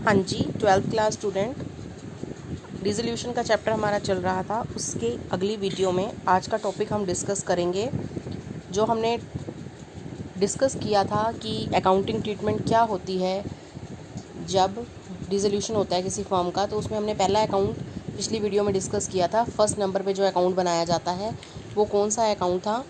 हाँ जी, 12th class student, resolution का chapter हमारा चल रहा था। उसके अगली वीडियो में आज का टॉपिक हम डिस्कस करेंगे। जो हमने डिस्कस किया था कि अकाउंटिंग ट्रीटमेंट क्या होती है जब रिजोल्यूशन होता है किसी फर्म का, तो उसमें हमने पहला अकाउंट पिछली वीडियो में डिस्कस किया था। फर्स्ट नंबर पे जो अकाउंट बनाया जाता है वो कौन सा अकाउंट था?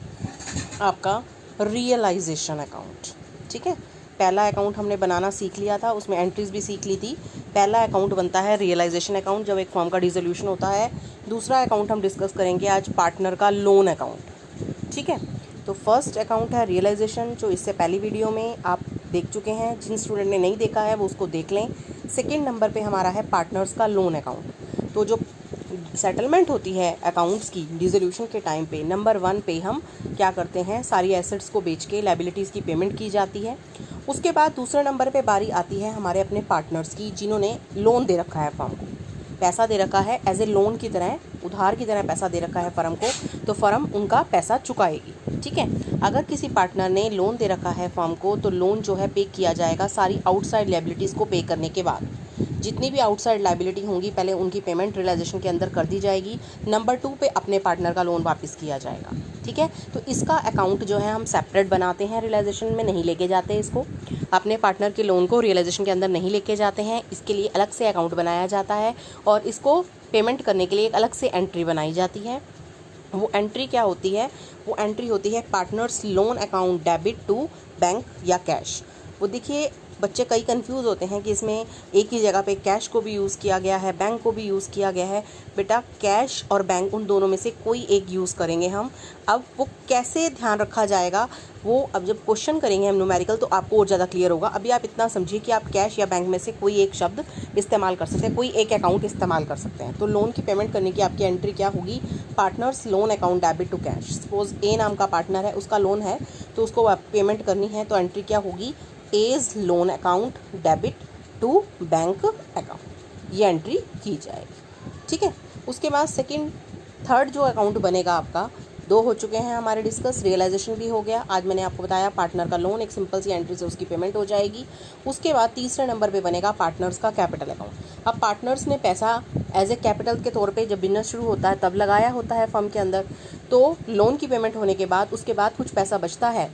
आपका रियलाइजेशन अकाउंट। ठीक है, पहला अकाउंट हमने बनाना सीख लिया था, उसमें एंट्रीज भी सीख ली थी। पहला अकाउंट बनता है रियलाइजेशन अकाउंट जब एक फर्म का डिसोल्यूशन होता है। दूसरा अकाउंट हम डिस्कस करेंगे आज, पार्टनर का लोन अकाउंट। ठीक है, तो फर्स्ट अकाउंट है रियलाइजेशन, जो इससे पहली वीडियो में आप देख चुके हैं। जिन स्टूडेंट ने नहीं देखा है वो उसको देख लें। सेकेंड नंबर पे हमारा है पार्टनर्स का लोन अकाउंट। तो जो सेटलमेंट होती है अकाउंट्स की डिसोल्यूशन के टाइम पे, नंबर 1 पे हम क्या करते हैं, सारी एसेट्स को बेच के लायबिलिटीज़ की पेमेंट की जाती है। उसके बाद दूसरे नंबर पे बारी आती है हमारे अपने पार्टनर्स की, जिन्होंने लोन दे रखा है फर्म को, पैसा दे रखा है एज ए लोन की तरह, उधार की तरह पैसा दे रखा है फर्म को, तो फर्म उनका पैसा चुकाएगी। ठीक है, अगर किसी पार्टनर ने लोन दे रखा है फर्म को, तो लोन जो है पे किया जाएगा सारी आउटसाइड लायबिलिटीज़ को पे करने के बाद। जितनी भी आउटसाइड लायबिलिटी होंगी पहले उनकी पेमेंट रियलाइजेशन के अंदर कर दी जाएगी। नंबर 2 पे अपने पार्टनर का लोन वापस किया जाएगा। ठीक है, तो इसका अकाउंट जो है हम सेपरेट बनाते हैं, रियलाइजेशन में नहीं लेके जाते इसको। अपने पार्टनर के लोन को रियलाइजेशन के अंदर नहीं लेके जाते हैं, इसके लिए अलग से अकाउंट बनाया जाता है और इसको पेमेंट करने के लिए एक अलग से एंट्री बनाई जाती है। वो एंट्री क्या होती है? वो एंट्री होती है partners loan account debit to bank या कैश। वो देखिए, बच्चे कई कंफ्यूज होते हैं कि इसमें एक ही जगह पे कैश को भी यूज़ किया गया है, बैंक को भी यूज़ किया गया है। बेटा, कैश और बैंक उन दोनों में से कोई एक यूज़ करेंगे हम। अब वो कैसे ध्यान रखा जाएगा, वो अब जब क्वेश्चन करेंगे हम न्यूमेरिकल तो आपको और ज़्यादा क्लियर होगा। अभी आप इतना समझिए कि आप कैश या बैंक में से कोई एक शब्द इस्तेमाल कर सकते हैं, कोई एक अकाउंट इस्तेमाल कर सकते हैं। तो लोन की पेमेंट करने की आपकी एंट्री क्या होगी? Partners loan account debit to cash. Suppose A नाम का पार्टनर है, उसका लोन है तो उसको पेमेंट करनी है, तो एंट्री क्या होगी? As loan account debit to bank account, ये एंट्री की जाएगी। ठीक है, उसके बाद सेकंड थर्ड जो अकाउंट बनेगा आपका, 2 हो चुके हैं हमारे डिस्कस, रियलाइजेशन भी हो गया। आज मैंने आपको बताया पार्टनर का लोन, एक सिंपल सी एंट्री से उसकी पेमेंट हो जाएगी। उसके बाद तीसरे नंबर पे बनेगा पार्टनर्स का कैपिटल अकाउंट। अब पार्टनर्स ने पैसा एज ए कैपिटल के तौर पे जब बिजनेस शुरू होता है तब लगाया होता है फर्म के अंदर, तो लोन की पेमेंट होने के बाद उसके बाद कुछ पैसा बचता है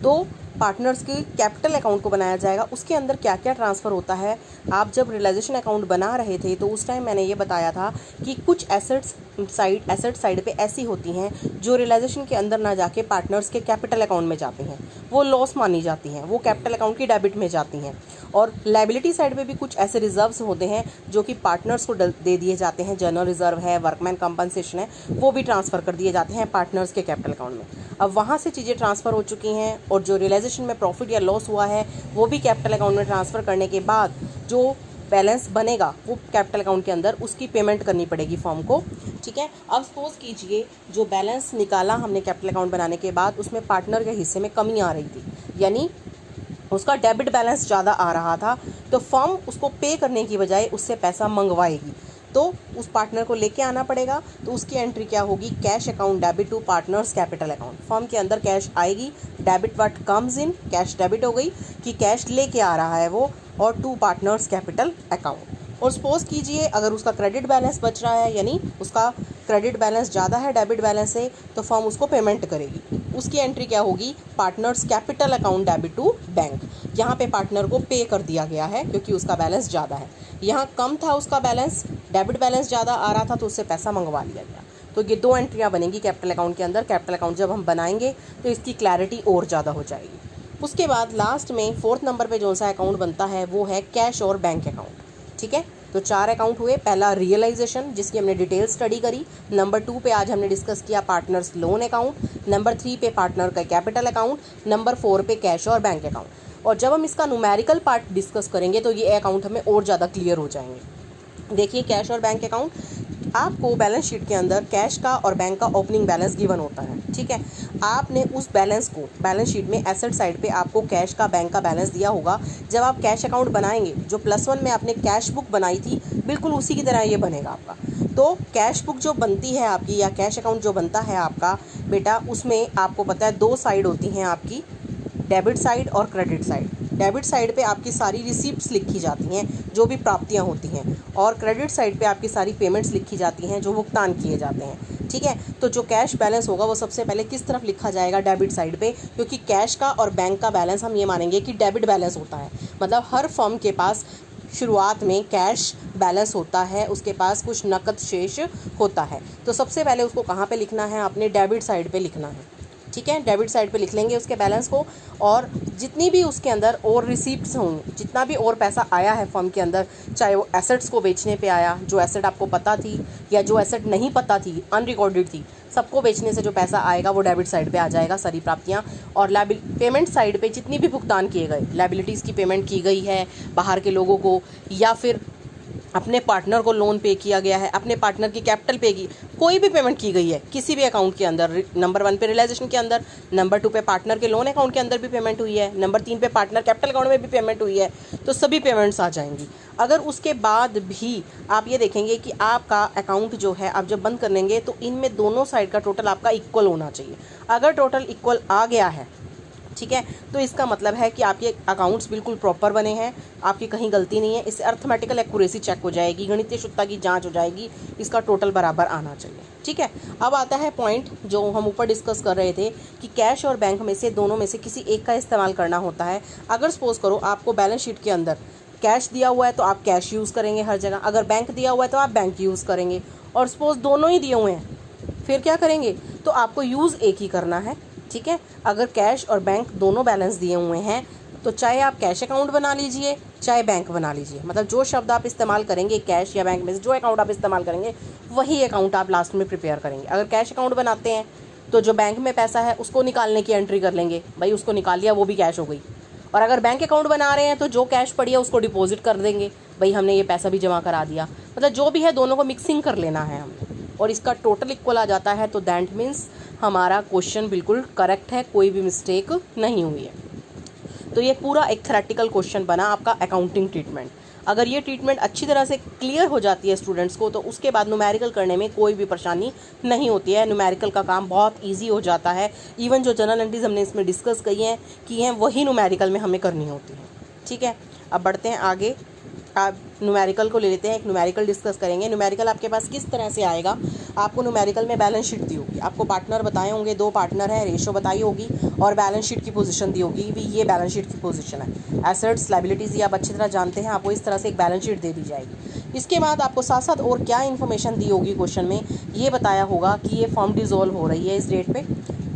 तो पार्टनर्स के कैपिटल अकाउंट को बनाया जाएगा। उसके अंदर क्या क्या ट्रांसफ़र होता है, आप जब रियलाइजेशन अकाउंट बना रहे थे तो उस टाइम मैंने ये बताया था कि कुछ एसेट साइड पे ऐसी होती हैं जो रियलाइजेशन के अंदर ना जाके पार्टनर्स के कैपिटल अकाउंट में जाती हैं, वो लॉस मानी जाती हैं, वो कैपिटल अकाउंट की डेबिट में जाती हैं। और लायबिलिटी साइड पे भी कुछ ऐसे रिजर्व्स होते हैं जो कि पार्टनर्स को दे दिए जाते हैं, जनरल रिजर्व है, वर्कमैन कंपनसेशन है, वो भी ट्रांसफ़र कर दिए जाते हैं पार्टनर्स के कैपिटल अकाउंट में। अब वहाँ से चीज़ें ट्रांसफ़र हो चुकी हैं और जो रियलाइजेशन में प्रॉफिट या लॉस हुआ है वो भी कैपिटल अकाउंट में ट्रांसफ़र करने के बाद जो बैलेंस बनेगा वो कैपिटल अकाउंट के अंदर उसकी पेमेंट करनी पड़ेगी फर्म को। ठीक है, अब सपोज कीजिए जो बैलेंस निकाला हमने कैपिटल अकाउंट बनाने के बाद, उसमें पार्टनर के हिस्से में कमी आ रही थी, यानी उसका डेबिट बैलेंस ज़्यादा आ रहा था, तो फर्म उसको पे करने की बजाय उससे पैसा मंगवाएगी, तो उस पार्टनर को लेके आना पड़ेगा। तो उसकी एंट्री क्या होगी? Cash account debit to partners capital account. Firm के अंदर कैश आएगी, debit what comes in, cash debit हो गई कि कैश लेके आ रहा है वो, और टू पार्टनर्स कैपिटल अकाउंट। और सपोज कीजिए अगर उसका क्रेडिट बैलेंस बच रहा है, यानी उसका क्रेडिट बैलेंस ज़्यादा है डेबिट बैलेंस से, तो फर्म उसको पेमेंट करेगी। उसकी एंट्री क्या होगी? Partners capital account debit to bank. यहाँ पे पार्टनर को पे कर दिया गया है क्योंकि उसका बैलेंस ज़्यादा है, यहाँ कम था उसका बैलेंस, डेबिट बैलेंस ज़्यादा आ रहा था तो उससे पैसा मंगवा लिया गया। तो ये 2 एंट्रियाँ बनेंगी कैपिटल अकाउंट के अंदर। कैपिटल अकाउंट जब हम बनाएंगे तो इसकी क्लैरिटी और ज़्यादा हो जाएगी। उसके बाद लास्ट में 4th नंबर पे जो सा अकाउंट बनता है वो है कैश और बैंक अकाउंट। ठीक है, तो 4 अकाउंट हुए। पहला रियलाइजेशन, जिसकी हमने डिटेल स्टडी करी। नंबर 2 पे आज हमने डिस्कस किया पार्टनर्स लोन अकाउंट। नंबर 3 पे पार्टनर का कैपिटल अकाउंट। नंबर 4 पे कैश और बैंक अकाउंट। और जब हम इसका न्यूमेरिकल पार्ट डिस्कस करेंगे तो ये अकाउंट हमें और ज़्यादा क्लियर हो जाएंगे। देखिए, कैश और बैंक अकाउंट, आपको बैलेंस शीट के अंदर कैश का और बैंक का ओपनिंग बैलेंस गिवन होता है। ठीक है, आपने उस बैलेंस को बैलेंस शीट में एसेट साइड पे आपको कैश का बैंक का बैलेंस दिया होगा। जब आप कैश अकाउंट बनाएंगे, जो +1 में आपने कैश बुक बनाई थी बिल्कुल उसी की तरह ये बनेगा आपका। तो कैश बुक जो बनती है आपकी, या कैश अकाउंट जो बनता है आपका बेटा, उसमें आपको पता है 2 साइड होती हैं आपकी, डेबिट साइड और क्रेडिट साइड। डेबिट साइड पे आपकी सारी रिसीप्ट्स लिखी जाती हैं, जो भी प्राप्तियां होती हैं, और क्रेडिट साइड पे आपकी सारी पेमेंट्स लिखी जाती हैं, जो भुगतान किए जाते हैं। ठीक है, तो जो कैश बैलेंस होगा वो सबसे पहले किस तरफ लिखा जाएगा, डेबिट साइड पे, क्योंकि कैश का और बैंक का बैलेंस हम ये मानेंगे कि डेबिट बैलेंस होता है। मतलब हर फर्म के पास शुरुआत में कैश बैलेंस होता है, उसके पास कुछ नकद शेष होता है। तो सबसे पहले उसको कहाँ पे लिखना है, अपने डेबिट साइड पे लिखना है। ठीक है, डेबिट साइड पे लिख लेंगे उसके बैलेंस को, और जितनी भी उसके अंदर और रिसीप्ट्स होंगी, जितना भी और पैसा आया है फर्म के अंदर, चाहे वो एसेट्स को बेचने पे आया, जो एसेट आपको पता थी या जो एसेट नहीं पता थी, अनरिकॉर्डेड थी, सबको बेचने से जो पैसा आएगा वो डेबिट साइड पे आ जाएगा, सारी प्राप्तियाँ। और पेमेंट साइड पे जितनी भी भुगतान किए गए, लायबिलिटीज़ की पेमेंट की गई है बाहर के लोगों को, या फिर अपने पार्टनर को लोन पे किया गया है, अपने पार्टनर की कैपिटल पे की, कोई भी पेमेंट की गई है किसी भी अकाउंट के अंदर, नंबर 1 पे रियलाइजेशन के अंदर, नंबर 2 पे पार्टनर के लोन अकाउंट के अंदर भी पेमेंट हुई है, नंबर 3 पे पार्टनर कैपिटल अकाउंट में भी पेमेंट हुई है, तो सभी पेमेंट्स आ जाएंगी। अगर उसके बाद भी आप ये देखेंगे कि आपका अकाउंट जो है आप जब बंद कर लेंगे तो इनमें दोनों साइड का टोटल आपका इक्वल होना चाहिए। अगर टोटल इक्वल आ गया है, ठीक है, तो इसका मतलब है कि आपके अकाउंट्स बिल्कुल प्रॉपर बने हैं, आपकी कहीं गलती नहीं है। इससे अर्थमेटिकल एक्यूरेसी चेक हो जाएगी, गणितीय शुद्धता की जांच हो जाएगी, इसका टोटल बराबर आना चाहिए। ठीक है, अब आता है पॉइंट जो हम ऊपर डिस्कस कर रहे थे कि कैश और बैंक में से दोनों में से किसी एक का इस्तेमाल करना होता है। अगर सपोज करो आपको बैलेंस शीट के अंदर कैश दिया हुआ है तो आप कैश यूज़ करेंगे हर जगह, अगर बैंक दिया हुआ है तो आप बैंक यूज़ करेंगे, और सपोज दोनों ही दिए हुए हैं फिर क्या करेंगे, तो आपको यूज़ एक ही करना है। ठीक है, अगर कैश और बैंक दोनों बैलेंस दिए हुए हैं तो चाहे आप कैश अकाउंट बना लीजिए चाहे बैंक बना लीजिए, मतलब जो शब्द आप इस्तेमाल करेंगे कैश या बैंक में से जो अकाउंट आप इस्तेमाल करेंगे वही अकाउंट आप लास्ट में प्रिपेयर करेंगे। अगर कैश अकाउंट बनाते हैं तो जो बैंक में पैसा है उसको निकालने की एंट्री कर लेंगे, भाई उसको निकाल लिया वो भी कैश हो गई। और अगर बैंक अकाउंट बना रहे हैं तो जो कैश पड़ी है उसको डिपॉजिट कर देंगे, भाई हमने ये पैसा भी जमा करा दिया। मतलब जो भी है दोनों को मिक्सिंग कर लेना है हमने, और इसका टोटल इक्वल आ जाता है, तो दैट मीन्स हमारा क्वेश्चन बिल्कुल करेक्ट है, कोई भी मिस्टेक नहीं हुई है। तो ये पूरा एक थ्योरेटिकल क्वेश्चन बना आपका अकाउंटिंग ट्रीटमेंट। अगर ये ट्रीटमेंट अच्छी तरह से क्लियर हो जाती है स्टूडेंट्स को तो उसके बाद न्यूमेरिकल करने में कोई भी परेशानी नहीं होती है, न्यूमेरिकल का काम बहुत ईजी हो जाता है। इवन जो जनरल एंट्रीज हमने इसमें डिस्कस की हैं वही न्यूमेरिकल में हमें करनी होती है। ठीक है, अब बढ़ते हैं आगे, आप न्यूमेरिकल को ले लेते हैं, एक न्यूमेरिकल डिस्कस करेंगे। न्यूमेरिकल आपके पास किस तरह से आएगा, आपको न्यूमेरिकल में बैलेंस शीट दी होगी, आपको पार्टनर बताए होंगे, 2 पार्टनर है, रेशो बताई होगी और बैलेंस शीट की पोजीशन दी होगी, भी ये बैलेंस शीट की पोजीशन है। एसेट्स लायबिलिटीज़ ये आप अच्छी तरह जानते हैं, आपको इस तरह से एक बैलेंस शीट दे दी जाएगी। इसके बाद आपको साथ साथ और क्या इन्फॉर्मेशन दी होगी, क्वेश्चन में ये बताया होगा कि ये फॉर्म डिसॉल्व हो रही है इस डेट पे,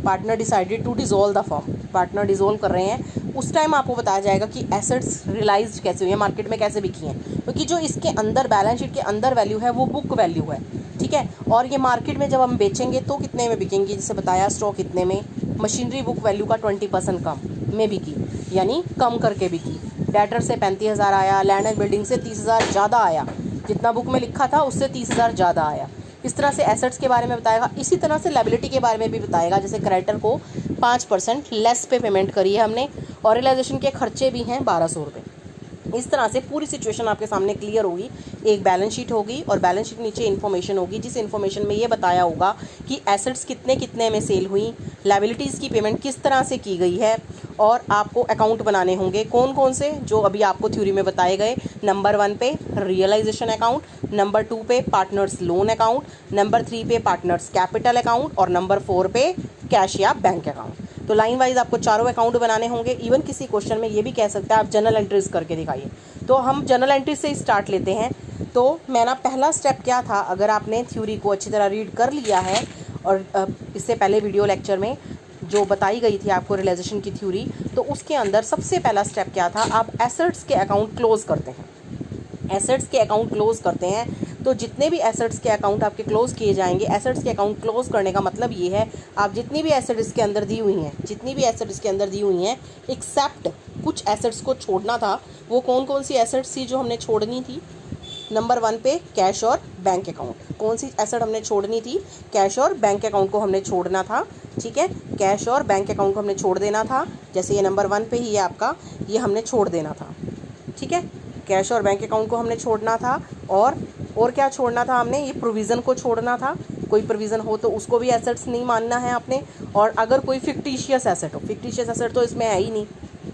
partner decided to dissolve the firm, partner dissolve कर रहे हैं। उस टाइम आपको बताया जाएगा कि एसेट्स रियलाइज कैसे हुई है, मार्केट में कैसे बिकी हैं, क्योंकि जो इसके अंदर बैलेंस शीट के अंदर वैल्यू है वो बुक वैल्यू है। ठीक है, और ये मार्केट में जब हम बेचेंगे तो कितने में बिकेंगी, जैसे बताया स्टॉक कितने में, मशीनरी बुक वैल्यू का 20% कम में बिकी, यानी कम करके बिकी। डेटर से 35,000 आया, लैंड एंड बिल्डिंग से 30,000 ज़्यादा आया, जितना बुक में लिखा था उससे 30,000 ज़्यादा आया। इस तरह से एसेट्स के बारे में बताएगा। इसी तरह से लायबिलिटी के बारे में भी बताएगा, जैसे क्रेडिटर को 5% लेस पे पेमेंट करी है हमने, और रियलाइजेशन के खर्चे भी हैं 1200 रुपये। इस तरह से पूरी सिचुएशन आपके सामने क्लियर होगी। एक बैलेंस शीट होगी और बैलेंस शीट नीचे इन्फॉर्मेशन होगी, जिस इन्फॉर्मेशन में ये बताया होगा कि एसेट्स कितने कितने में सेल हुई, लायबिलिटीज़ की पेमेंट किस तरह से की गई है, और आपको अकाउंट बनाने होंगे कौन कौन से, जो अभी आपको थ्योरी में बताए गए। नंबर 1 पे रियलाइजेशन अकाउंट, नंबर 2 पे पार्टनर्स लोन अकाउंट, नंबर 3 पे पार्टनर्स कैपिटल अकाउंट, और नंबर 4 पे कैश या बैंक अकाउंट। तो लाइन वाइज आपको चारों अकाउंट बनाने होंगे। इवन किसी क्वेश्चन में ये भी कह सकते हैं आप जनरल एंट्रीज करके दिखाइए, तो हम जनरल एंट्री से स्टार्ट लेते हैं। तो मेरा पहला स्टेप क्या था, अगर आपने थ्योरी को अच्छी तरह रीड कर लिया है, और इससे पहले वीडियो लेक्चर में जो बताई गई थी आपको रियलाइजेशन की थ्योरी, तो उसके अंदर सबसे पहला स्टेप क्या था, आप एसेट्स के अकाउंट क्लोज करते हैं। एसेट्स के अकाउंट क्लोज करते हैं तो जितने भी एसेट्स के अकाउंट आपके क्लोज किए जाएंगे, एसेट्स के अकाउंट क्लोज करने का मतलब ये है, आप जितनी भी एसेट इसके अंदर दी हुई हैं, जितनी भी एसेट इसके अंदर दी हुई हैं, एक्सेप्ट कुछ एसेट्स को छोड़ना था। वो कौन कौन सी एसेट्स थी जो हमने छोड़नी थी, नंबर 1 पे कैश और बैंक अकाउंट। कौन सी एसेट हमने छोड़नी थी, कैश और बैंक अकाउंट को हमने छोड़ना था। ठीक है, कैश और बैंक अकाउंट को हमने छोड़ देना था, जैसे ये नंबर 1 पे ही है आपका, ये हमने छोड़ देना था। ठीक है, कैश और बैंक अकाउंट को हमने छोड़ना था, और क्या छोड़ना था हमने, ये प्रोविज़न को छोड़ना था। कोई प्रोविज़न हो तो उसको भी एसेट्स नहीं मानना है आपने। और अगर कोई फिक्टिशियस एसेट हो, फिक्टिशियस एसेट तो इसमें है ही नहीं,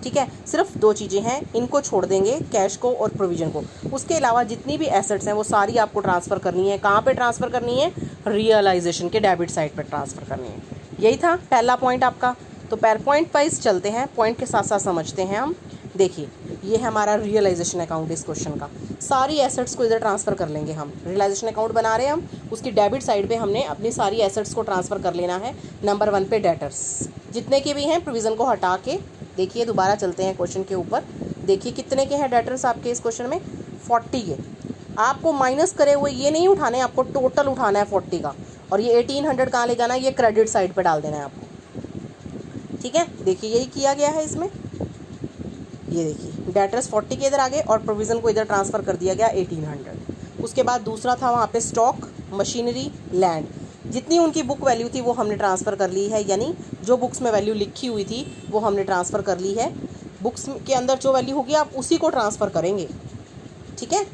ठीक है, सिर्फ दो चीज़ें हैं, इनको छोड़ देंगे, कैश को और प्रोविज़न को। उसके अलावा जितनी भी एसेट्स हैं वो सारी आपको ट्रांसफ़र करनी है। कहाँ पे ट्रांसफ़र करनी है? रियलाइजेशन के डेबिट साइड पर ट्रांसफ़र करनी है। यही था पहला पॉइंट आपका। तो पॉइंट वाइज चलते हैं, पॉइंट के साथ साथ समझते हैं हम। देखिए, ये है हमारा रियलाइजेशन अकाउंट इस क्वेश्चन का। सारी एसेट्स को इधर ट्रांसफ़र कर लेंगे हम। रियलाइजेशन अकाउंट बना रहे हैं हम, उसकी डेबिट साइड पे हमने अपनी सारी एसेट्स को ट्रांसफ़र कर लेना है। नंबर 1 पे डेटर्स जितने के भी हैं, प्रोविज़न को हटा के देखिए, दोबारा चलते हैं क्वेश्चन के ऊपर। देखिए कितने के हैं डेटर्स आपके इस क्वेश्चन में? 40 के। आपको माइनस करे हुए ये नहीं उठाने, आपको टोटल उठाना है 40 का। और ये 1800 कहाँ ले जाना है? ये क्रेडिट साइड पर डाल देना है आपको। ठीक है, देखिए यही किया गया है इसमें। ये देखिए डेटर्स 40 के इधर आ गए और प्रोविज़न को इधर ट्रांसफ़र कर दिया गया 1800। उसके बाद दूसरा था वहाँ पे स्टॉक, मशीनरी, लैंड। जितनी उनकी बुक वैल्यू थी वो हमने ट्रांसफ़र कर ली है, यानी जो बुक्स में वैल्यू लिखी हुई थी वो हमने ट्रांसफ़र कर ली है। बुक्स के अंदर जो वैल्यू होगी आप उसी को ट्रांसफ़र करेंगे। ठीक है,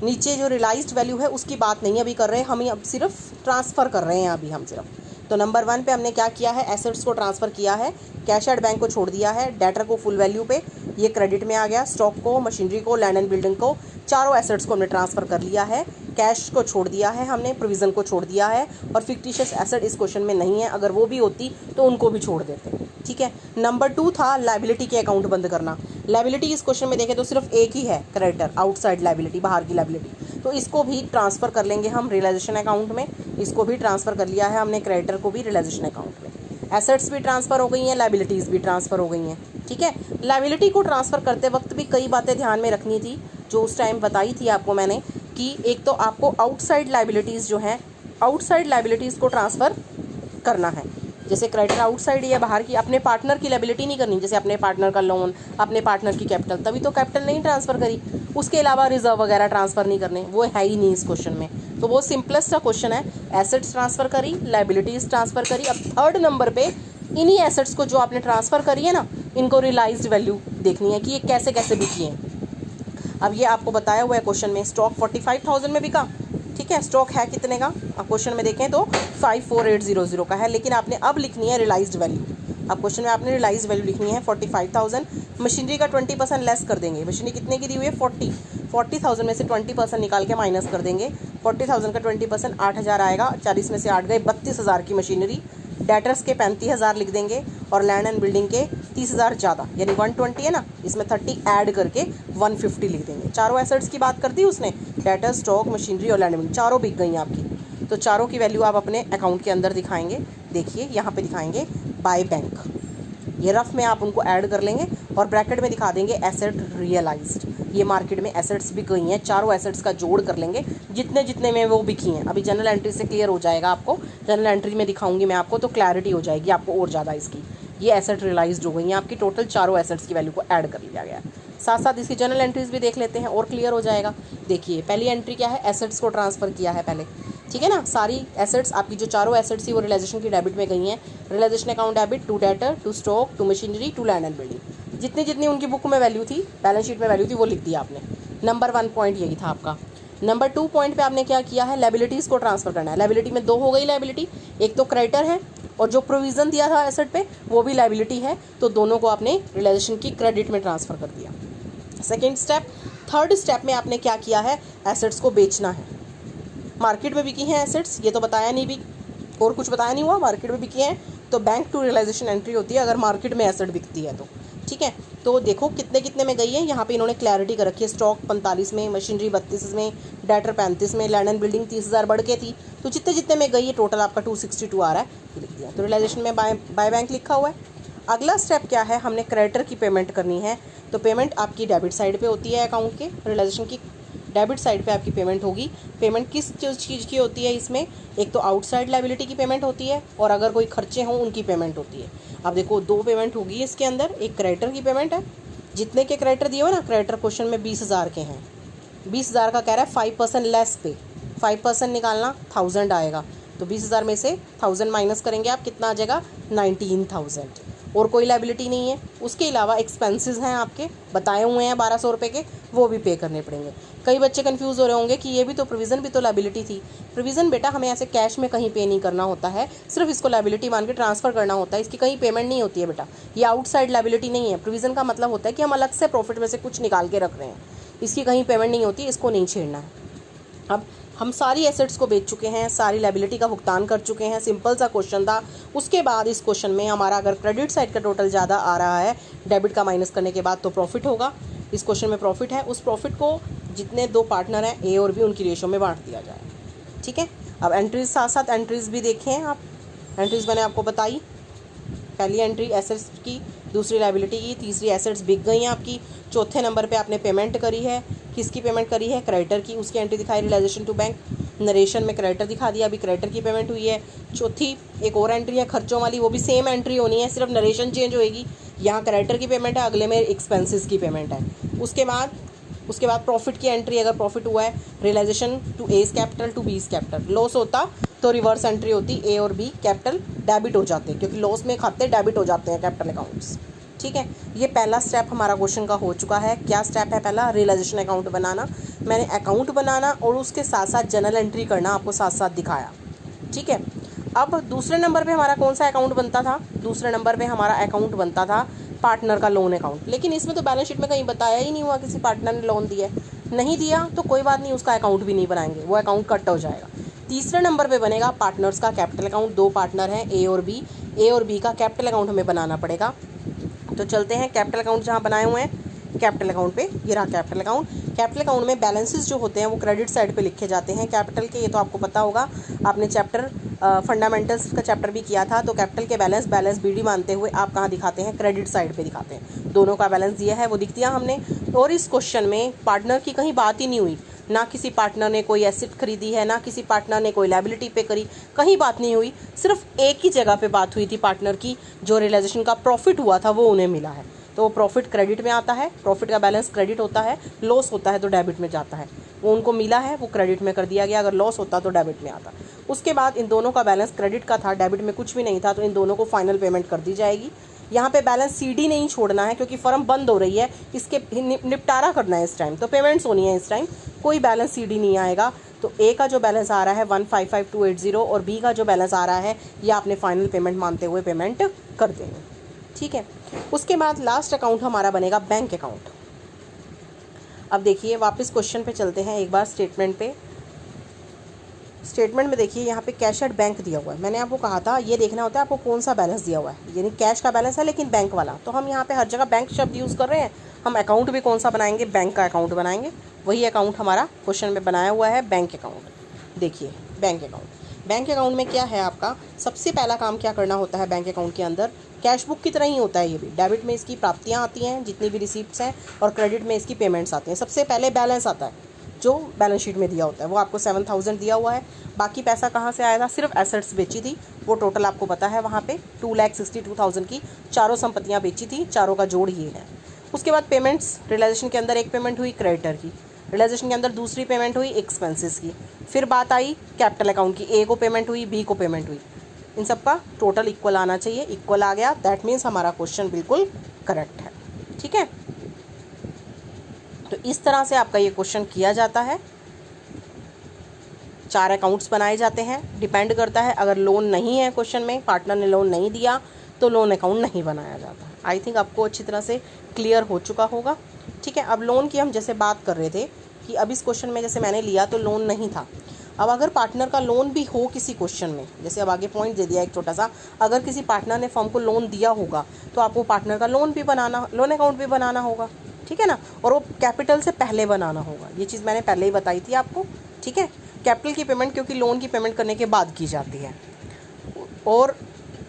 नीचे जो रियलाइज्ड वैल्यू है उसकी बात नहीं अभी कर रहे हैं हम, अब सिर्फ ट्रांसफ़र कर रहे हैं अभी हम सिर्फ। तो नंबर 1 पे हमने क्या किया है? एसेट्स को ट्रांसफ़र किया है, कैश एट बैंक को छोड़ दिया है, डेटर को फुल वैल्यू पे ये क्रेडिट में आ गया, स्टॉक को, मशीनरी को, लैंड एंड बिल्डिंग को, चारों एसेट्स को हमने ट्रांसफ़र कर लिया है। कैश को छोड़ दिया है हमने, प्रोविज़न को छोड़ दिया है, और फिक्टिशियस एसेट इस क्वेश्चन में नहीं है, अगर वो भी होती तो उनको भी छोड़ देते। ठीक है, नंबर 2 था लायबिलिटी के अकाउंट बंद करना। लायबिलिटी इस क्वेश्चन में देखें तो सिर्फ एक ही है, क्रेडिटर, आउटसाइड लायबिलिटी, बाहर की लायबिलिटी। तो इसको भी ट्रांसफ़र कर लेंगे हम रियलाइजेशन अकाउंट में। इसको भी ट्रांसफ़र कर लिया है हमने, क्रेडिटर को भी रियलाइजेशन अकाउंट में। एसेट्स भी ट्रांसफ़र हो गई हैं, लायबिलिटीज़ भी ट्रांसफ़र हो गई हैं। ठीक है, लायबिलिटी को ट्रांसफ़र करते वक्त भी कई बातें ध्यान में रखनी थी, जो उस टाइम बताई थी आपको मैंने, कि एक तो आपको आउटसाइड लायबिलिटीज़ जो हैं, आउटसाइड लायबिलिटीज़ को ट्रांसफ़र करना है। जैसे क्रेडिटर आउटसाइड या बाहर की, अपने पार्टनर की लायबिलिटी नहीं करनी, जैसे अपने पार्टनर का लोन, अपने पार्टनर की कैपिटल, तभी तो कैपिटल नहीं ट्रांसफ़र करी। उसके अलावा रिजर्व वगैरह ट्रांसफ़र नहीं करने, वो है ही नहीं इस क्वेश्चन में। तो वो सिंपलेस्ट सा क्वेश्चन है, एसेट्स ट्रांसफ़र करी, लायबिलिटीज़ ट्रांसफ़र करी। अब थर्ड नंबर पे इन्हीं एसेट्स को जो आपने ट्रांसफ़र करी है ना, इनको रियलाइज्ड वैल्यू देखनी है कि ये कैसे कैसे बिकी हैं। अब ये आपको बताया हुआ है क्वेश्चन में, स्टॉक 45,000 में बिका। ठीक है, स्टॉक है कितने का? अब क्वेश्चन में देखें तो 54,800 का है, लेकिन आपने अब लिखनी है रियलाइज्ड वैल्यू। अब क्वेश्चन में आपने रियलाइज्ड वैल्यू लिखनी है 45,000। मशीनरी का 20% लेस कर देंगे। मशीनरी कितने की दी हुई है? 40,000 में से 20% निकाल के माइनस कर देंगे। 40,000 का 20% 8,000 आएगा। 40 में से 8 गए, 32,000 की मशीनरी। डेटर्स के 35,000 लिख देंगे, और लैंड एंड बिल्डिंग के 30,000 ज़्यादा, यानी 120 है ना, इसमें 30 ऐड करके 150 लिख देंगे। चारों एसेट्स की बात कर दी उसने, डेटर, स्टॉक, मशीनरी और लैंड एंड बिल्डिंग, चारों बिक गई आपकी। तो चारों की वैल्यू आप अपने अकाउंट के अंदर दिखाएंगे। देखिए यहाँ पे दिखाएंगे बाय बैंक, ये रफ में आप उनको ऐड कर लेंगे, और ब्रैकेट में दिखा देंगे एसेट रियलाइज्ड। ये मार्केट में एसेट्स बिक गई हैं, चारों एसेट्स का जोड़ कर लेंगे, जितने जितने में वो बिकी हैं। अभी जनरल एंट्री से क्लियर हो जाएगा आपको, जनरल एंट्री में दिखाऊंगी मैं आपको, तो क्लैरिटी हो जाएगी आपको और ज़्यादा इसकी। ये एसेट रियलाइज्ड हो गई हैं आपकी, टोटल चारों एसेट्स की वैल्यू को ऐड कर लिया गया। साथ साथ इसकी जनरल एंट्रीज भी देख लेते हैं और क्लियर हो जाएगा। देखिए पहली एंट्री क्या है? एसेट्स को ट्रांसफ़र किया है पहले। ठीक है ना, सारी एसेट्स आपकी जो चारों एसेट्स थी वो रियलाइजेशन की डेबिट में गई हैं। Realisation account debit to debtor, to stock, to machinery, to land and building. जितनी जितनी उनकी बुक में वैल्यू थी, बैलेंस शीट में वैल्यू थी, वो लिख दिया आपने। नंबर 1 पॉइंट यही था आपका। नंबर 2 पॉइंट पे आपने क्या किया है? लायबिलिटीज़ को ट्रांसफ़र करना है। लायबिलिटी में 2 हो गई लायबिलिटी, एक तो क्रेडिटर है, और जो प्रोविज़न दिया था एसेट पे वो भी लायबिलिटी है, तो दोनों को आपने रियलाइजेशन की क्रेडिट में ट्रांसफ़र कर दिया। Second step. थर्ड स्टेप में आपने क्या किया है? एसेट्स को बेचना है। मार्केट में बिकी हैं एसेट्स, ये तो बताया नहीं भी, और कुछ बताया नहीं हुआ, मार्केट में बिकी हैं, तो बैंक टू रियलाइजेशन एंट्री होती है अगर मार्केट में एसेट बिकती है तो। ठीक है, तो देखो कितने कितने में गई है, यहाँ पे इन्होंने क्लैरिटी कर रखी है। स्टॉक 45 में, मशीनरी 32 में, डेटर 35 में, लैंड एंड बिल्डिंग 30,000 बढ़ के थी, तो जितने जितने में गई है टोटल आपका 262 आ रहा है, ये लिख दिया। तो रियलाइजेशन में बाय बैंक लिखा हुआ है। अगला स्टेप क्या है? हमने क्रेडिटर की पेमेंट करनी है। तो पेमेंट आपकी डेबिट साइड पे होती है अकाउंट के, रियलाइजेशन की डेबिट साइड पे आपकी पेमेंट होगी। पेमेंट किस चीज़ की होती है इसमें? एक तो आउटसाइड लायबिलिटी की पेमेंट होती है, और अगर कोई खर्चे हों उनकी पेमेंट होती है। अब देखो 2 पेमेंट होगी इसके अंदर। एक क्रेडिटर की पेमेंट है, जितने के क्रेडिटर दिए हो ना, क्रेडिटर क्वेश्चन में 20,000 के हैं, 20,000 का कह रहा है 5% लेस पे, 5% निकालना 1000 आएगा। तो 20,000 में से 1000 माइनस करेंगे आप, कितना आ जाएगा? 19,000। और कोई लाइबिलिटी नहीं है। उसके अलावा एक्सपेंसेस हैं आपके बताए हुए हैं 1200 रुपये के, वो भी पे करने पड़ेंगे। कई बच्चे कंफ्यूज हो रहे होंगे कि ये भी तो प्रोविज़न भी तो लाइबिलिटी थी। प्रोविज़न बेटा हमें ऐसे कैश में कहीं पे नहीं करना होता है, सिर्फ इसको लाइबिलिटी मान के ट्रांसफ़र करना होता है, इसकी कहीं पेमेंट नहीं होती है बेटा। ये आउटसाइड लाइबिलिटी नहीं है। प्रोविज़न का मतलब होता है कि हम अलग से प्रॉफिट में से कुछ निकाल के रख रहे हैं, इसकी कहीं पेमेंट नहीं होती, इसको नहीं छेड़ना है। अब हम सारी एसेट्स को बेच चुके हैं, सारी लाइबिलिटी का भुगतान कर चुके हैं, सिंपल सा क्वेश्चन था। उसके बाद इस क्वेश्चन में हमारा अगर क्रेडिट साइड का टोटल ज़्यादा आ रहा है डेबिट का माइनस करने के बाद तो प्रॉफिट होगा। इस क्वेश्चन में प्रॉफिट है, उस प्रॉफिट को जितने दो पार्टनर हैं ए और बी उनकी रेशो में बांट दिया जाए। ठीक है, अब एंट्रीज साथ साथ एंट्रीज भी देखें आप। एंट्रीज मैंने आपको बताई, पहली एंट्री एसेट्स की, दूसरी लाइबिलिटी की, तीसरी एसेट्स बिक गई हैं आपकी, चौथे नंबर पे आपने पेमेंट करी है। किसकी पेमेंट करी है? क्रेडिटर की, उसकी एंट्री दिखाई रियलाइजेशन टू बैंक। नरेशन में क्रेडिटर दिखा दिया, अभी क्रेडिटर की पेमेंट हुई है। चौथी एक और एंट्री है खर्चों वाली, वो भी सेम एंट्री होनी है, सिर्फ नरेशन चेंज होएगी। यहाँ क्रेडिटर की पेमेंट है, अगले में एक्सपेंसेस की पेमेंट है। उसके बाद प्रॉफिट की एंट्री, अगर प्रॉफिट हुआ है realisation to A's capital to B's capital. Loss होता तो रिवर्स एंट्री होती, ए और बी कैपिटल डेबिट हो जाते, क्योंकि लॉस में खाते डेबिट हो जाते हैं कैपिटल अकाउंट्स। ठीक है, ये पहला स्टेप हमारा क्वेश्चन का हो चुका है। क्या स्टेप है? पहला रियलाइजेशन अकाउंट बनाना। मैंने अकाउंट बनाना और उसके साथ साथ जनरल एंट्री करना आपको साथ साथ दिखाया। ठीक है, अब दूसरे नंबर पे हमारा कौन सा अकाउंट बनता था? दूसरे नंबर पे हमारा अकाउंट बनता था पार्टनर का लोन अकाउंट। लेकिन इसमें तो बैलेंस शीट में कहीं बताया ही नहीं हुआ किसी पार्टनर ने लोन दिया है। नहीं दिया तो कोई बात नहीं, उसका अकाउंट भी नहीं बनाएंगे, वो अकाउंट कट हो जाएगा। तीसरे नंबर पे बनेगा पार्टनर्स का कैपिटल अकाउंट। दो पार्टनर हैं ए और बी, ए और बी का कैपिटल अकाउंट हमें बनाना पड़ेगा। तो चलते हैं कैपिटल अकाउंट जहाँ बनाए हुए हैं, कैपिटल अकाउंट पे, ये रहा कैपिटल अकाउंट। कैपिटल अकाउंट में बैलेंसेस जो होते हैं वो क्रेडिट साइड पे लिखे जाते हैं कैपिटल के, ये तो आपको पता होगा, आपने चैप्टर फंडामेंटल्स का चैप्टर भी किया था। तो कैपिटल के बैलेंस बीडी मानते हुए आप कहाँ दिखाते हैं? क्रेडिट साइड पे दिखाते हैं। दोनों का बैलेंस दिया है वो दिख दिया हमने। और इस क्वेश्चन में पार्टनर की कहीं बात ही नहीं हुई, ना किसी पार्टनर ने कोई एसेट खरीदी है, ना किसी पार्टनर ने कोई लायबिलिटी पे करी, कहीं बात नहीं हुई। सिर्फ एक ही जगह पे बात हुई थी पार्टनर की, जो रियलाइजेशन का प्रॉफिट हुआ था वो उन्हें मिला है, तो वो प्रॉफिट क्रेडिट में आता है। प्रॉफिट का बैलेंस क्रेडिट होता है, लॉस होता है तो डेबिट में जाता है। वो उनको मिला है, वो क्रेडिट में कर दिया गया, अगर लॉस होता तो डेबिट में आता। उसके बाद इन दोनों का बैलेंस क्रेडिट का था, डेबिट में कुछ भी नहीं था, तो इन दोनों को फाइनल पेमेंट कर दी जाएगी। यहाँ पे बैलेंस सीडी नहीं छोड़ना है, क्योंकि फर्म बंद हो रही है, इसके निपटारा करना है इस टाइम, तो पेमेंट्स होनी है इस टाइम, कोई बैलेंस सीडी नहीं आएगा। तो ए का जो बैलेंस आ रहा है 155280 और बी का जो बैलेंस आ रहा है ये आपने फाइनल पेमेंट मानते हुए पेमेंट कर देंगे। ठीक है, उसके बाद लास्ट अकाउंट हमारा बनेगा बैंक अकाउंट। अब देखिए वापस क्वेश्चन पे चलते हैं एक बार, स्टेटमेंट पे। स्टेटमेंट में देखिए यहाँ पे कैश एट बैंक दिया हुआ है। मैंने आपको कहा था ये देखना होता है आपको कौन सा बैलेंस दिया हुआ है, यानी कैश का बैलेंस है लेकिन बैंक वाला। तो हम यहाँ पे हर जगह बैंक शब्द यूज़ कर रहे हैं, हम अकाउंट भी कौन सा बनाएंगे? बैंक का अकाउंट बनाएंगे। वही अकाउंट हमारा क्वेश्चन में बनाया हुआ है, बैंक अकाउंट। देखिए बैंक अकाउंट, बैंक अकाउंट में क्या है आपका, सबसे पहला काम क्या करना होता है बैंक अकाउंट के अंदर? कैश बुक की तरह ही होता है ये भी। डेबिट में इसकी प्राप्तियाँ आती हैं जितनी भी रिसीप्ट्स हैं, और क्रेडिट में इसकी पेमेंट्स आती हैं। सबसे पहले बैलेंस आता है जो बैलेंस शीट में दिया होता है, वो आपको 7000 दिया हुआ है। बाकी पैसा कहाँ से आया था? सिर्फ एसेट्स बेची थी, वो टोटल आपको पता है वहाँ पे 2,62,000 की चारों संपत्तियाँ बेची थी, चारों का जोड़ ये है। उसके बाद पेमेंट्स, रियलाइजेशन के अंदर एक पेमेंट हुई क्रेडिटर की, रियलाइजेशन के अंदर दूसरी पेमेंट हुई एक्सपेंसेस की, फिर बात आई कैपिटल अकाउंट की, ए को पेमेंट हुई, बी को पेमेंट हुई। इन सब का टोटल इक्वल आना चाहिए, इक्वल आ गया, दैट मीन्स हमारा क्वेश्चन बिल्कुल करेक्ट है। ठीक है, तो इस तरह से आपका ये क्वेश्चन किया जाता है। 4 अकाउंट्स बनाए जाते हैं, डिपेंड करता है अगर लोन नहीं है क्वेश्चन में, पार्टनर ने लोन नहीं दिया तो लोन अकाउंट नहीं बनाया जाता। आई थिंक आपको अच्छी तरह से क्लियर हो चुका होगा। ठीक है, अब लोन की हम जैसे बात कर रहे थे कि अब इस क्वेश्चन में जैसे मैंने लिया तो लोन नहीं था। अब अगर पार्टनर का लोन भी हो किसी क्वेश्चन में, जैसे अब आगे पॉइंट दे दिया एक छोटा सा, अगर किसी पार्टनर ने फर्म को लोन दिया होगा तो आपको पार्टनर का लोन भी बनाना, लोन अकाउंट भी बनाना होगा। ठीक है ना, और वो कैपिटल से पहले बनाना होगा, ये चीज़ मैंने पहले ही बताई थी आपको। ठीक है, कैपिटल की पेमेंट क्योंकि लोन की पेमेंट करने के बाद की जाती है, और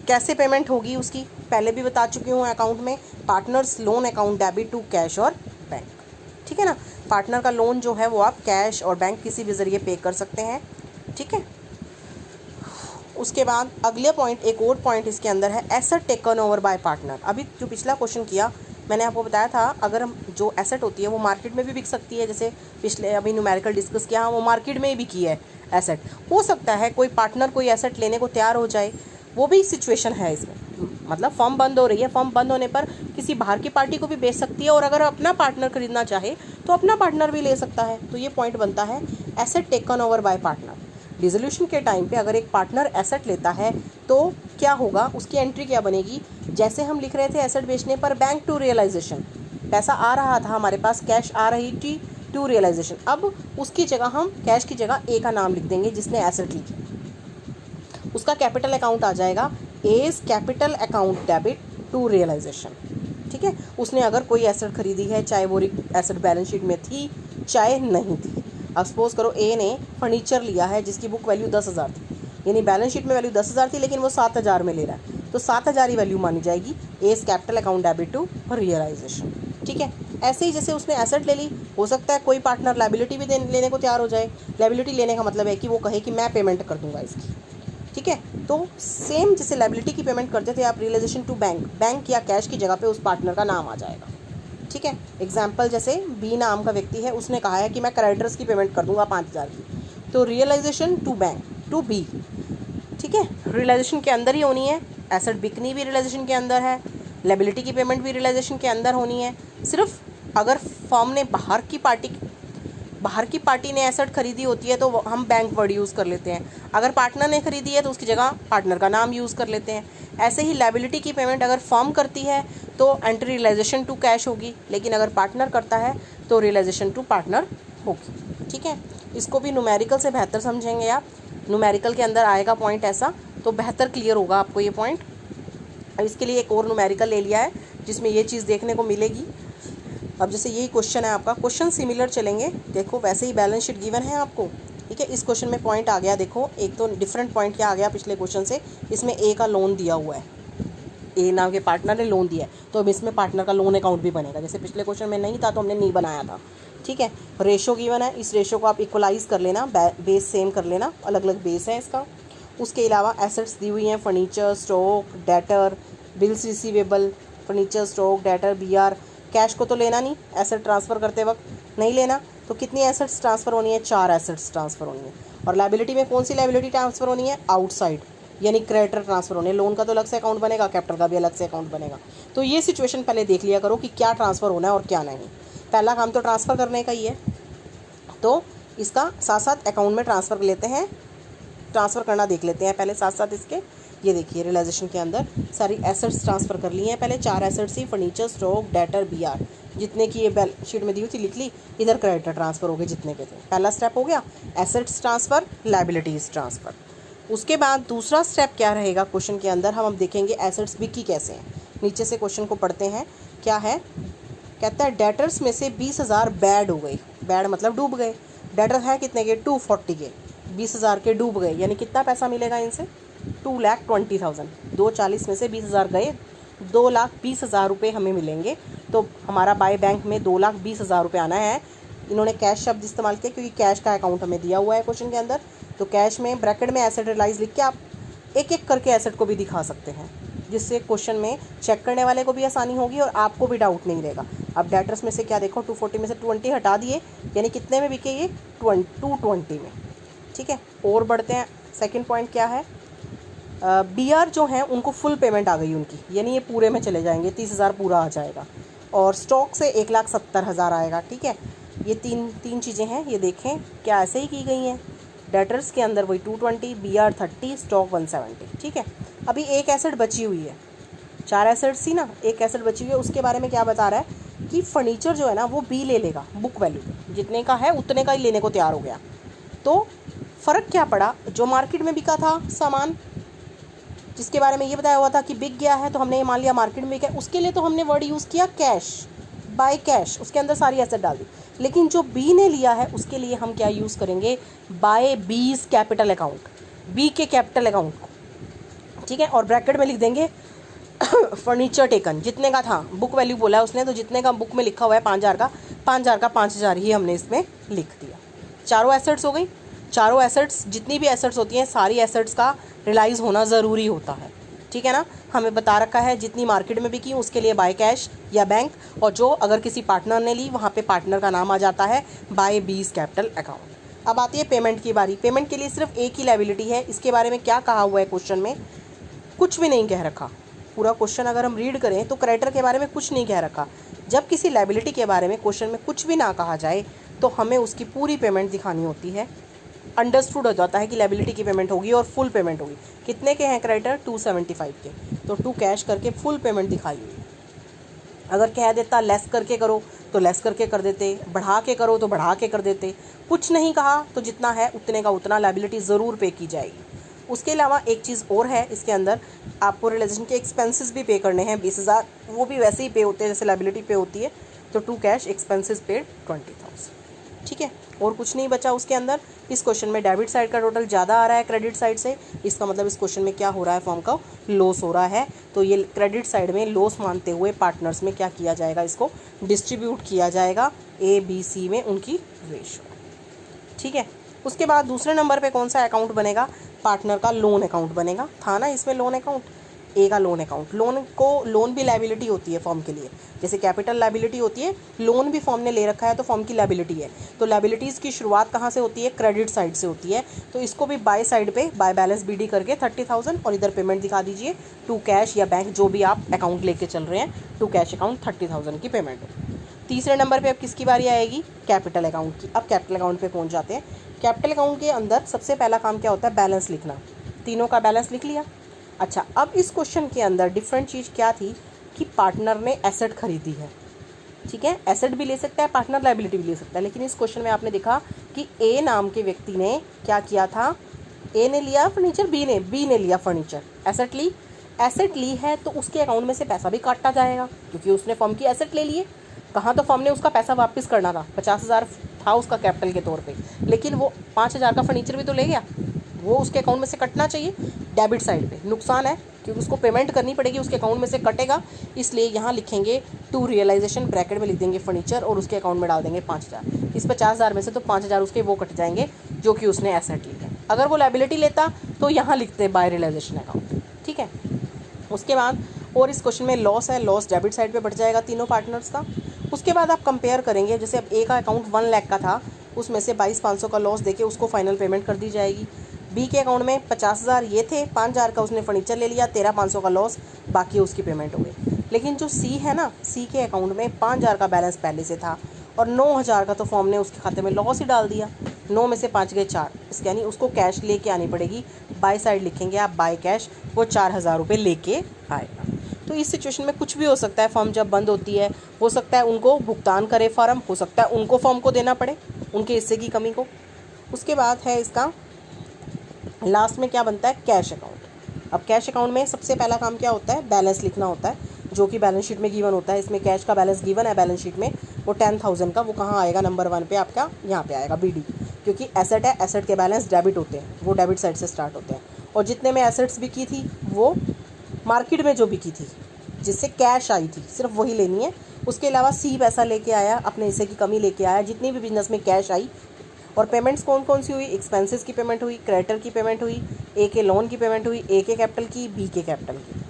कैसे पेमेंट होगी उसकी पहले भी बता चुकी हूँ अकाउंट में, partners loan account debit to cash और बैंक। ठीक है ना, पार्टनर का लोन जो है वो आप कैश और बैंक किसी भी ज़रिए पे कर सकते हैं। ठीक है, उसके बाद अगले पॉइंट, एक और पॉइंट इसके अंदर है asset taken over by partner. अभी जो पिछला क्वेश्चन किया मैंने आपको बताया था, अगर हम जो एसेट होती है वो मार्केट में भी बिक सकती है, जैसे पिछले अभी न्यूमेरिकल डिस्कस किया, वो मार्केट में भी की है एसेट। हो सकता है कोई पार्टनर कोई एसेट लेने को तैयार हो जाए, वो भी सिचुएशन है इसमें। मतलब फर्म बंद हो रही है, फर्म बंद होने पर किसी बाहर की पार्टी को भी बेच सकती है, और अगर अपना पार्टनर खरीदना चाहे तो अपना पार्टनर भी ले सकता है। तो ये पॉइंट बनता है asset taken over by partner. Dissolution के टाइम पे अगर एक पार्टनर एसेट लेता है तो क्या होगा, उसकी एंट्री क्या बनेगी, जैसे हम लिख रहे थे एसेट बेचने पर बैंक टू रियलाइजेशन, पैसा आ रहा था हमारे पास, कैश आ रही थी टू रियलाइजेशन, अब उसकी जगह हम कैश की जगह ए का नाम लिख देंगे जिसने एसेट ली, उसका कैपिटल अकाउंट आ जाएगा A's capital account debit to realisation. ठीक है, उसने अगर कोई एसेट खरीदी है, चाहे वो एसेट बैलेंस शीट में थी चाहे नहीं थी। अब सपोज करो ए ने फर्नीचर लिया है जिसकी बुक वैल्यू 10,000 थी, यानी बैलेंस शीट में वैल्यू 10,000 थी लेकिन वो 7,000 में ले रहा है, तो 7,000 ही वैल्यू मानी जाएगी A's capital account debit to realisation. ठीक है, ऐसे ही जैसे उसने एसेट ले ली, हो सकता है कोई पार्टनर लायबिलिटी भी लेने को तैयार हो जाए। लायबिलिटी लेने का मतलब है कि वो कहे कि मैं पेमेंट कर दूंगा इसकी। ठीक है, तो सेम जैसे लायबिलिटी की पेमेंट करते थे आप रियलाइजेशन टू बैंक, बैंक या कैश की जगह पे उस पार्टनर का नाम आ जाएगा। ठीक है, एग्जाम्पल जैसे बी नाम का व्यक्ति है, उसने कहा है कि मैं क्रेडिटर्स की पेमेंट कर दूंगा 5,000 की, तो realisation to bank to B. ठीक है, रियलाइजेशन के अंदर ही होनी है, एसेट बिकनी भी रियलाइजेशन के अंदर है, लायबिलिटी की पेमेंट भी रियलाइजेशन के अंदर होनी है। सिर्फ अगर फर्म ने बाहर की पार्टी ने एसेट खरीदी होती है तो हम बैंक वर्ड यूज़ कर लेते हैं, अगर पार्टनर ने खरीदी है तो उसकी जगह पार्टनर का नाम यूज़ कर लेते हैं। ऐसे ही लायबिलिटी की पेमेंट अगर फर्म करती है तो एंट्री रियलाइजेशन टू कैश होगी, लेकिन अगर पार्टनर करता है तो रियलाइजेशन टू पार्टनर होगी। ठीक है, इसको भी न्यूमेरिकल से बेहतर समझेंगे आप, न्यूमेरिकल के अंदर आएगा पॉइंट ऐसा, तो बेहतर क्लियर होगा आपको ये पॉइंट। अब इसके लिए एक और न्यूमेरिकल ले लिया है जिसमें ये चीज़ देखने को मिलेगी। अब जैसे यही क्वेश्चन है आपका, क्वेश्चन सिमिलर चलेंगे, देखो वैसे ही बैलेंस शीट गिवन है आपको। ठीक है, इस क्वेश्चन में पॉइंट आ गया, देखो एक तो डिफरेंट पॉइंट क्या आ गया पिछले क्वेश्चन से, इसमें ए का लोन दिया हुआ है, ए नाम के पार्टनर ने लोन दिया है, तो अब इसमें पार्टनर का लोन अकाउंट भी बनेगा, जैसे पिछले क्वेश्चन में नहीं था तो हमने नहीं बनाया था। ठीक है, रेशो गिवन है, इस रेशो को आप इक्वलाइज कर लेना, बेस सेम कर लेना, अलग अलग बेस है इसका। उसके अलावा एसेट्स दी हुई हैं, furniture, stock, debtor, bills receivable, furniture, stock, debtor, BR. Cash को तो लेना नहीं, एसेट ट्रांसफ़र करते वक्त नहीं लेना, तो कितनी एसेट्स ट्रांसफ़र होनी है, 4 एसेट्स ट्रांसफ़र होनी है। और लायबिलिटी में कौन सी लायबिलिटी ट्रांसफ़र होनी है, आउटसाइड, यानी क्रेडिटर ट्रांसफ़र होने, लोन का तो अलग से अकाउंट बनेगा, कैपिटल का भी अलग से अकाउंट बनेगा। तो ये सिचुएशन पहले देख लिया करो कि क्या ट्रांसफ़र होना है और क्या नहीं। पहला काम तो ट्रांसफ़र करने का ही है, तो इसका साथ साथ अकाउंट में ट्रांसफ़र लेते हैं, ट्रांसफ़र करना देख लेते हैं पहले साथ साथ इसके। ये देखिए रियलाइजेशन के अंदर सारी एसेट्स ट्रांसफ़र कर ली हैं पहले, 4 एसेट्स ही, फर्नीचर, स्टॉक, डेटर, बीआर, जितने की ये बैलेंस शीट में दी हुई थी लिख ली, इधर क्रेडिटर ट्रांसफ़र हो गए जितने के थे। पहला स्टेप हो गया एसेट्स ट्रांसफ़र, लायबिलिटीज़ ट्रांसफ़र। उसके बाद दूसरा स्टेप क्या रहेगा क्वेश्चन के अंदर, हम देखेंगे एसेट्स बिकी कैसे हैं। नीचे से क्वेश्चन को पढ़ते हैं, क्या है, कहता है डेटर्स में से 20,000 बैड हो गई, बैड मतलब डूब गए, डेटर है कितने के, 240 के, 20,000 के डूब गए, यानी कितना पैसा मिलेगा इनसे, 2,20,000। 240 में से 20,000 गए, 2,20,000 रुपये हमें मिलेंगे। तो हमारा बाय बैंक में 2,20,000 रुपये आना है। इन्होंने कैश शब्द इस्तेमाल किया क्योंकि कैश का अकाउंट हमें दिया हुआ है क्वेश्चन के अंदर, तो कैश में ब्रैकेट में एसेट रियलाइज लिख के आप एक एक करके एसेट को भी दिखा सकते हैं, जिससे क्वेश्चन में चेक करने वाले को भी आसानी होगी और आपको भी डाउट नहीं रहेगा। अब डेटर्स में से क्या देखो, 240 में से 20 हटा दिए, यानी कितने में बिके ये, 220 में। ठीक है, और बढ़ते हैं, सेकंड पॉइंट क्या है, बीआर जो हैं उनको फुल पेमेंट आ गई उनकी, यानी ये पूरे में चले जाएंगे, 30,000 पूरा आ जाएगा, और स्टॉक से 1,70,000 आएगा। ठीक है, ये तीन चीज़ें हैं, ये देखें क्या ऐसे ही की गई हैं। डेटर्स के अंदर वही 220, बीआर 30, स्टॉक 170। ठीक है, अभी एक एसेट बची हुई है, 4 एसेट्स थी ना, एक एसेट बची हुई है, उसके बारे में क्या बता रहा है कि फर्नीचर जो है ना वो बी ले लेगा, बुक वैल्यू जितने का है उतने का ही लेने को तैयार हो गया। तो फ़र्क क्या पड़ा, जो मार्केट में बिका था सामान, जिसके बारे में ये बताया हुआ था कि बिक गया है, तो हमने ये मान लिया मार्केट में बिका है, उसके लिए तो हमने वर्ड यूज़ किया कैश, बाय कैश, उसके अंदर सारी एसेट डाल दी। लेकिन जो बी ने लिया है उसके लिए हम क्या यूज़ करेंगे, by B's capital account, B के कैपिटल अकाउंट को। ठीक है, और ब्रैकेट में लिख देंगे फर्नीचर टेकन, जितने का था, बुक वैल्यू बोला है उसने, तो जितने का बुक में लिखा हुआ है 5,000 का, 5,000 का 5,000 ही हमने इसमें लिख दिया। चारों एसेट्स हो गई, चारों एसेट्स, जितनी भी एसेट्स होती हैं सारी एसेट्स का रियलाइज़ होना ज़रूरी होता है। ठीक है ना, हमें बता रखा है जितनी मार्केट में बिकी उसके लिए बाय कैश या बैंक, और जो अगर किसी पार्टनर ने ली वहाँ पे पार्टनर का नाम आ जाता है बाय बीज कैपिटल अकाउंट। अब आती है पेमेंट की बारी। पेमेंट के लिए सिर्फ एक ही लायबिलिटी है, इसके बारे में क्या कहा हुआ है क्वेश्चन में, कुछ भी नहीं कह रखा, पूरा क्वेश्चन अगर हम रीड करें तो क्रेडिटर के बारे में कुछ नहीं कह रखा। जब किसी लायबिलिटी के बारे में क्वेश्चन में कुछ भी ना कहा जाए तो हमें उसकी पूरी पेमेंट दिखानी होती है। अंडरस्टूड हो जाता है कि लायबिलिटी की पेमेंट होगी और फुल पेमेंट होगी। कितने के हैं क्रेडिटर? 275 के, तो टू कैश करके फुल पेमेंट दिखाइए। अगर कह देता लेस करके करो तो लेस करके कर देते, बढ़ा के करो तो बढ़ा के कर देते। कुछ नहीं कहा तो जितना है उतने का उतना लायबिलिटी ज़रूर पे की जाएगी। उसके अलावा एक चीज़ और है इसके अंदर, आपको रियलाइजेशन के एक्सपेंसेस भी पे करने हैं 20,000, वो भी वैसे ही पे होते हैं जैसे लायबिलिटी पे होती है। तो टू कैश एक्सपेंसेस पेड 20,000। ठीक है, और कुछ नहीं बचा उसके अंदर। इस क्वेश्चन में डेबिट साइड का टोटल ज़्यादा आ रहा है क्रेडिट साइड से, इसका मतलब इस क्वेश्चन में क्या हो रहा है, फर्म का लॉस हो रहा है। तो ये क्रेडिट साइड में लॉस मानते हुए पार्टनर्स में क्या किया जाएगा, इसको डिस्ट्रीब्यूट किया जाएगा ABC में उनकी रेशो। ठीक है, उसके बाद दूसरे नंबर पे कौन सा अकाउंट बनेगा? पार्टनर का लोन अकाउंट बनेगा। था ना इसमें लोन अकाउंट, ए का लोन अकाउंट। लोन भी लायबिलिटी होती है फर्म के लिए, जैसे कैपिटल लायबिलिटी होती है, लोन भी फर्म ने ले रखा है तो फर्म की लायबिलिटी है। तो लायबिलिटीज़ की शुरुआत कहाँ से होती है? क्रेडिट साइड से होती है। तो इसको भी बाय साइड पे बाय बैलेंस BD करके 30,000 और इधर पेमेंट दिखा दीजिए टू कैश या बैंक, जो भी आप अकाउंट लेके चल रहे हैं, टू कैश अकाउंट 30,000 की पेमेंट हो। तीसरे नंबर पे अब किसकी बारी आएगी? कैपिटल अकाउंट की। अब कैपिटल अकाउंट पे पहुंच जाते हैं। कैपिटल अकाउंट के अंदर सबसे पहला काम क्या होता है? बैलेंस लिखना। तीनों का बैलेंस लिख लिया। अच्छा, अब इस क्वेश्चन के अंदर डिफरेंट चीज़ क्या थी कि पार्टनर ने एसेट खरीदी है। ठीक है, एसेट भी ले सकता है पार्टनर, लायबिलिटी भी ले सकता है। लेकिन इस क्वेश्चन में आपने देखा कि ए नाम के व्यक्ति ने क्या किया था? ए ने लिया फर्नीचर, बी ने लिया फर्नीचर। एसेट ली है तो उसके अकाउंट में से पैसा भी काटा जाएगा क्योंकि उसने फर्म की एसेट ले लिए। कहाँ तो फर्म ने उसका पैसा वापस करना था, 50,000 था उसका कैपिटल के तौर पे, लेकिन वो 5,000 का फर्नीचर भी तो ले गया, वो उसके अकाउंट में से कटना चाहिए। डेबिट साइड पे नुकसान है क्योंकि उसको पेमेंट करनी पड़ेगी, उसके अकाउंट में से कटेगा। इसलिए यहाँ लिखेंगे टू रियलाइजेशन, ब्रैकेट में लिख देंगे फर्नीचर और उसके अकाउंट में डाल देंगे 5,000। इस 50,000 में से तो 5,000 उसके वो कट जाएंगे जो कि उसने एसेट ली है। अगर वो लायबिलिटी लेता तो यहाँ लिखते बाय रियलाइजेशन अकाउंट। ठीक है, उसके बाद और इस क्वेश्चन में लॉस है, लॉस डेबिट साइड पे बढ़ जाएगा तीनों पार्टनर्स का। उसके बाद आप कंपेयर करेंगे, जैसे अब ए का अकाउंट 1 लाख का था, उसमें से 22,500 का लॉस देके उसको फाइनल पेमेंट कर दी जाएगी। बी के अकाउंट में 50,000 ये थे, 5,000 का उसने फर्नीचर ले लिया, 13,500 का लॉस, बाकी उसकी पेमेंट हो गई। लेकिन जो सी है ना, सी के अकाउंट में 5,000 का बैलेंस पहले से था और 9,000 का तो फॉर्म ने उसके खाते में लॉस ही डाल दिया। 9 में से 5 गए 4, इसके यानी उसको कैश लेके आनी पड़ेगी। बाय साइड लिखेंगे आप बाय कैश, वो 4,000 रुपये लेके आएगा। तो इस सिचुएशन में कुछ भी हो सकता है। फर्म जब बंद होती है, हो सकता है उनको भुगतान करे फर्म, हो सकता है उनको फर्म को देना पड़े उनके हिस्से की कमी को। उसके बाद है इसका लास्ट में क्या बनता है? Cash account. अब कैश अकाउंट में सबसे पहला काम क्या होता है? बैलेंस लिखना होता है, जो कि बैलेंस शीट में गिवन होता है। इसमें कैश का बैलेंस गिवन है बैलेंस शीट में, वो 10,000 का, वो कहाँ आएगा? नंबर 1 पे आपका यहाँ पे आएगा BD, क्योंकि एसेट है, एसेट के बैलेंस डेबिट होते हैं, वो डेबिट साइड से स्टार्ट होते हैं। और जितने में एसेट्स भी की थी वो मार्केट में जो बिकी थी, जिससे कैश आई थी, सिर्फ वही लेनी है। उसके अलावा सी पैसा लेके आया, अपने हिस्से की कमी लेके आया, जितनी भी बिजनेस में कैश आई। और पेमेंट्स कौन कौन सी हुई? एक्सपेंसेस की पेमेंट हुई, क्रेडिटर की पेमेंट हुई, ए के लोन की पेमेंट हुई, ए के कैपिटल की, बी के कैपिटल की।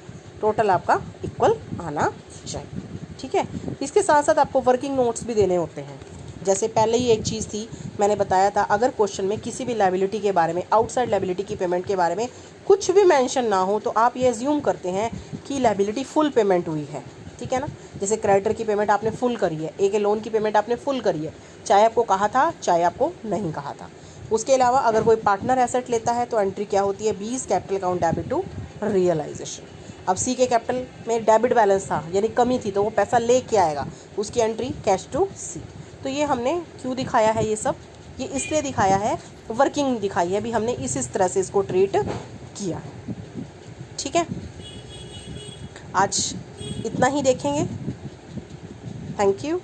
टोटल आपका इक्वल आना चाहिए। ठीक है, इसके साथ साथ आपको वर्किंग नोट्स भी देने होते हैं। जैसे पहले ही एक चीज़ थी, मैंने बताया था, अगर क्वेश्चन में किसी भी लायबिलिटी के बारे में, आउटसाइड लायबिलिटी की पेमेंट के बारे में कुछ भी मेंशन ना हो तो आप ये एज्यूम करते हैं कि लायबिलिटी फुल पेमेंट हुई है। ठीक है ना, जैसे क्रेडिटर की पेमेंट आपने फुल करी है, ए के लोन की पेमेंट आपने फुल करी है, चाहे आपको कहा था चाहे आपको नहीं कहा था। उसके अलावा अगर कोई पार्टनर एसेट लेता है तो एंट्री क्या होती है? B's capital account debit to realisation. अब सी के कैपिटल में डेबिट बैलेंस था यानी कमी थी, तो वो पैसा ले के आएगा, उसकी एंट्री कैश टू सी। तो ये हमने क्यों दिखाया है? ये सब ये इसलिए दिखाया है, वर्किंग दिखाई है, भी हमने इस तरह से इसको ट्रीट किया है। ठीक है, आज इतना ही देखेंगे। Thank you.